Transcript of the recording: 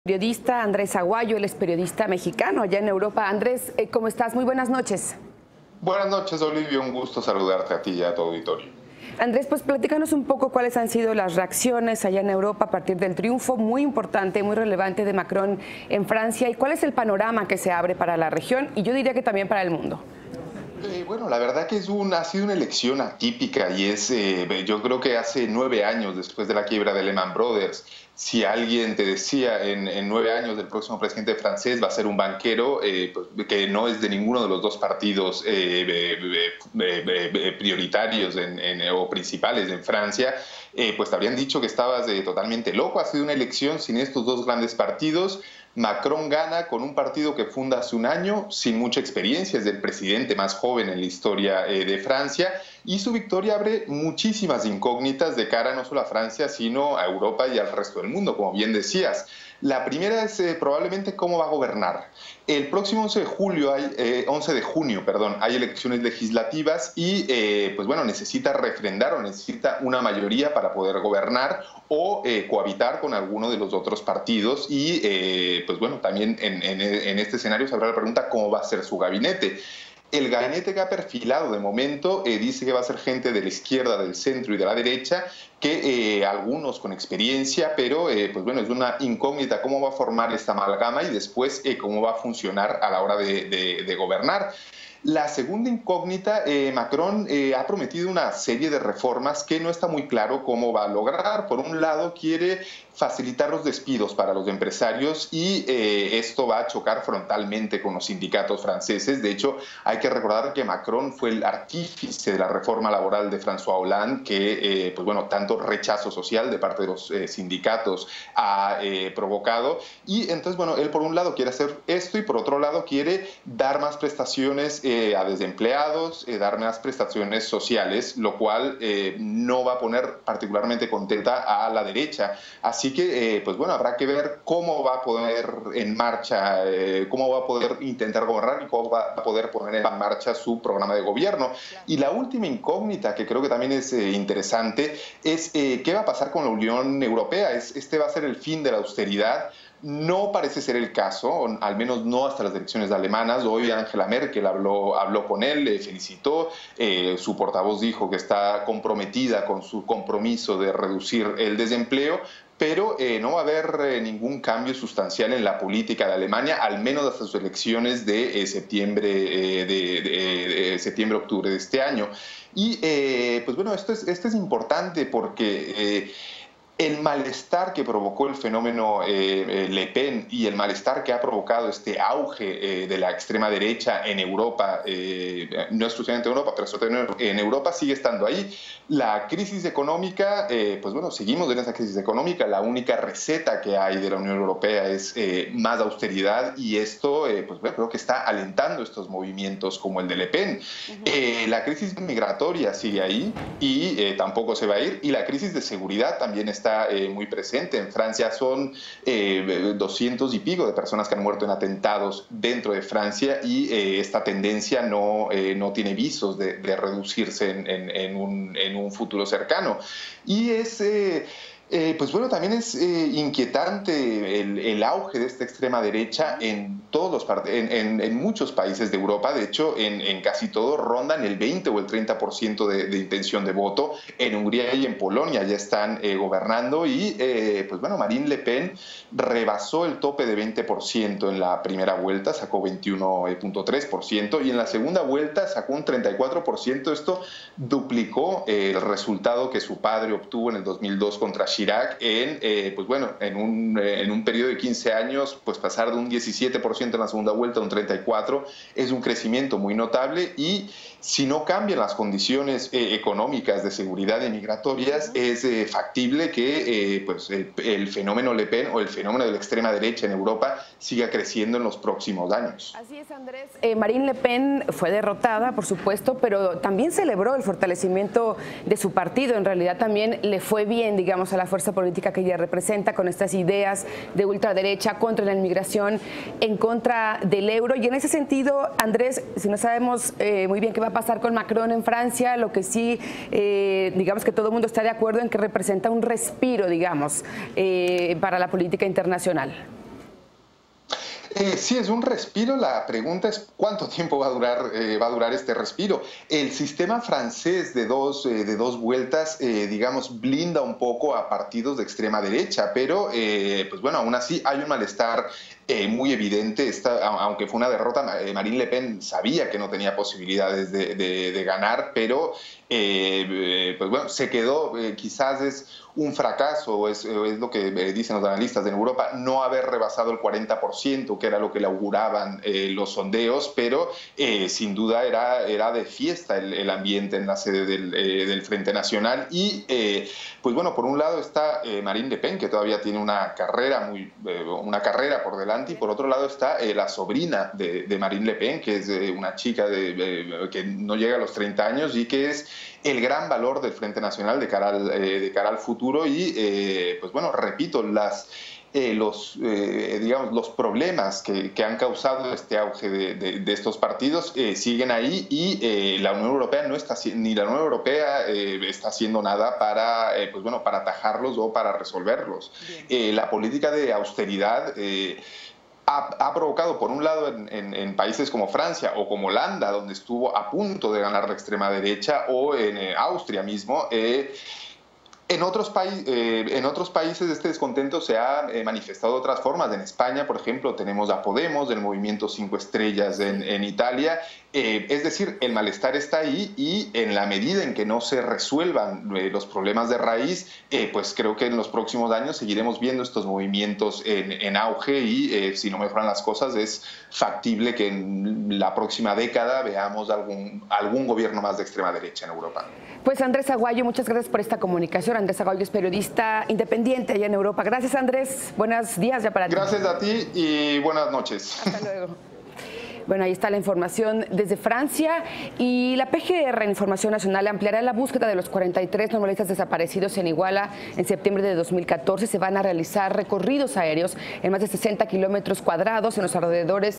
Periodista Andrés Aguayo, él es periodista mexicano allá en Europa. Andrés, ¿cómo estás? Muy buenas noches. Buenas noches, Olivia. Un gusto saludarte a ti y a tu auditorio. Andrés, pues platícanos un poco cuáles han sido las reacciones allá en Europa a partir del triunfo muy importante, muy relevante de Macron en Francia y cuál es el panorama que se abre para la región y yo diría que también para el mundo. Bueno, la verdad que ha sido una elección atípica y yo creo que hace 9 años después de la quiebra de Lehman Brothers, si alguien te decía en 9 años el próximo presidente francés va a ser un banquero que no es de ninguno de los dos partidos prioritarios o principales en Francia, pues te habrían dicho que estabas totalmente loco. Ha sido una elección sin estos dos grandes partidos. Macron gana con un partido que funda hace un año, sin mucha experiencia, es el presidente más joven en la historia de Francia, y su victoria abre muchísimas incógnitas de cara no solo a Francia, sino a Europa y al resto del mundo, como bien decías. La primera es probablemente cómo va a gobernar. El próximo 11 de junio hay elecciones legislativas y pues bueno, necesita refrendar o necesita una mayoría para poder gobernar o cohabitar con alguno de los otros partidos y pues bueno, también en este escenario se habrá la pregunta cómo va a ser su gabinete. El gabinete que ha perfilado de momento dice que va a ser gente de la izquierda, del centro y de la derecha, que algunos con experiencia, pero pues bueno, es una incógnita cómo va a formar esta amalgama y después cómo va a funcionar a la hora de gobernar. La segunda incógnita, Macron ha prometido una serie de reformas que no está muy claro cómo va a lograr. Por un lado, quiere facilitar los despidos para los empresarios y esto va a chocar frontalmente con los sindicatos franceses. De hecho, hay que recordar que Macron fue el artífice de la reforma laboral de François Hollande, que pues bueno, tanto rechazo social de parte de los sindicatos ha provocado. Y entonces, bueno, él por un lado quiere hacer esto y por otro lado quiere dar más prestaciones a desempleados, dar más prestaciones sociales, lo cual no va a poner particularmente contenta a la derecha. Así que, pues bueno, habrá que ver cómo va a poner en marcha, cómo va a poder intentar gobernar y cómo va a poder poner en marcha su programa de gobierno. Y la última incógnita, que creo que también es interesante, es qué va a pasar con la Unión Europea. Este va a ser el fin de la austeridad. No parece ser el caso, al menos no hasta las elecciones alemanas. Hoy Angela Merkel habló con él, le felicitó. Su portavoz dijo que está comprometida con su compromiso de reducir el desempleo, pero no va a haber ningún cambio sustancial en la política de Alemania, al menos hasta sus elecciones de septiembre-octubre de este año. Y pues bueno, esto es importante porque el malestar que provocó el fenómeno Le Pen y el malestar que ha provocado este auge de la extrema derecha en Europa, no exclusivamente en Europa, pero sobre todo en Europa, sigue estando ahí. La crisis económica, pues bueno, seguimos en esa crisis económica. La única receta que hay de la Unión Europea es más austeridad y esto, pues bueno, creo que está alentando estos movimientos como el de Le Pen. La crisis migratoria sigue ahí y tampoco se va a ir, y la crisis de seguridad también está muy presente. En Francia son 200 y pico de personas que han muerto en atentados dentro de Francia y esta tendencia no tiene visos de reducirse en un futuro cercano. Y pues bueno, también es inquietante el auge de esta extrema derecha en muchos países de Europa. De hecho, en casi todos rondan el 20 o el 30% de intención de voto. En Hungría y en Polonia ya están gobernando y pues bueno, Marine Le Pen rebasó el tope de 20% en la primera vuelta, sacó 21.3% y en la segunda vuelta sacó un 34%. Esto duplicó el resultado que su padre obtuvo en el 2002 contra Chirac pues bueno, en un periodo de 15 años, pues pasar de un 17% en la segunda vuelta a un 34% es un crecimiento muy notable y si no cambian las condiciones económicas de seguridad y migratorias, es factible que pues el fenómeno Le Pen o el fenómeno de la extrema derecha en Europa siga creciendo en los próximos años. Así es, Andrés. Marine Le Pen fue derrotada, por supuesto, pero también celebró el fortalecimiento de su partido. En realidad también le fue bien, digamos, a la fuerza política que ella representa con estas ideas de ultraderecha contra la inmigración, en contra del euro. Y en ese sentido, Andrés, si no sabemos muy bien qué va a pasar con Macron en Francia, lo que sí, digamos que todo el mundo está de acuerdo en que representa un respiro, digamos, para la política internacional. Sí, es un respiro. La pregunta es cuánto tiempo va a durar este respiro. El sistema francés de dos vueltas, digamos, blinda un poco a partidos de extrema derecha, pero, pues bueno, aún así hay un malestar muy evidente. Aunque fue una derrota, Marine Le Pen sabía que no tenía posibilidades de ganar, pero pues bueno, se quedó, quizás es un fracaso, o es lo que dicen los analistas en Europa, no haber rebasado el 40%, que era lo que le auguraban los sondeos, pero sin duda era de fiesta el ambiente en la sede del Frente Nacional. Y pues bueno, por un lado está Marine Le Pen, que todavía tiene una carrera por delante, y por otro lado está la sobrina de Marine Le Pen, que es una chica que no llega a los 30 años y que es el gran valor del Frente Nacional de cara al futuro. Y pues bueno, repito, digamos, los problemas que han causado este auge de estos partidos siguen ahí, y la Unión Europea ni la Unión Europea está haciendo nada para, pues bueno, para atajarlos o para resolverlos. La política de austeridad ha provocado, por un lado, en países como Francia o como Holanda, donde estuvo a punto de ganar la extrema derecha, o en Austria mismo, en otros países este descontento se ha manifestado de otras formas. En España, por ejemplo, tenemos a Podemos, del movimiento 5 Estrellas en Italia. Es decir, el malestar está ahí, y en la medida en que no se resuelvan los problemas de raíz, pues creo que en los próximos años seguiremos viendo estos movimientos en auge, y si no mejoran las cosas es factible que en la próxima década veamos algún gobierno más de extrema derecha en Europa. Pues Andrés Aguayo, muchas gracias por esta comunicación. Andrés Aguayo es periodista independiente allá en Europa. Gracias, Andrés. Buenos días ya para ti. Gracias a ti y buenas noches. Hasta luego. Bueno, ahí está la información desde Francia, y la PGR, Información Nacional, ampliará la búsqueda de los 43 normalistas desaparecidos en Iguala en septiembre de 2014. Se van a realizar recorridos aéreos en más de 60 kilómetros cuadrados en los alrededores